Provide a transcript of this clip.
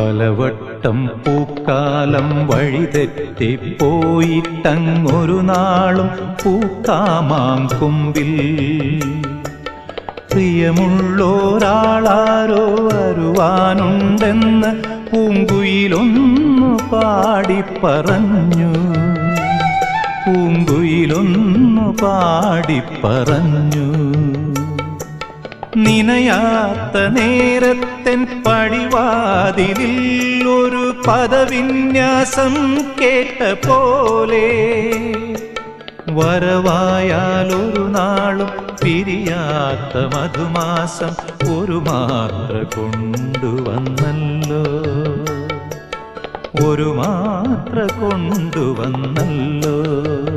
പലവട്ടം പൂക്കാലം വഴിതെറ്റിപ്പോയിട്ടങ്ങൊരു നാളും പൂക്കാമാങ്കൊമ്പിൽ പ്രിയമുള്ളോരാളാരോ വരുവാനുണ്ടെന്ന് പൂങ്കുയിലൊന്നു പാടിപ്പറഞ്ഞു. പൂങ്കുയിലൊന്നു പാടിപ്പറഞ്ഞു. നിനയാത്ത നേരത്തെൻ പടിവാതിലിൽ ഒരു പദവിന്യാസം കേട്ട പോലെ വരവായാലൊരു നാളും പിരിയാത്ത മധുമാസം ഒരു മാത്ര കൊണ്ടുവന്നല്ലോ. ഒരു മാത്ര കൊണ്ടുവന്നല്ലോ.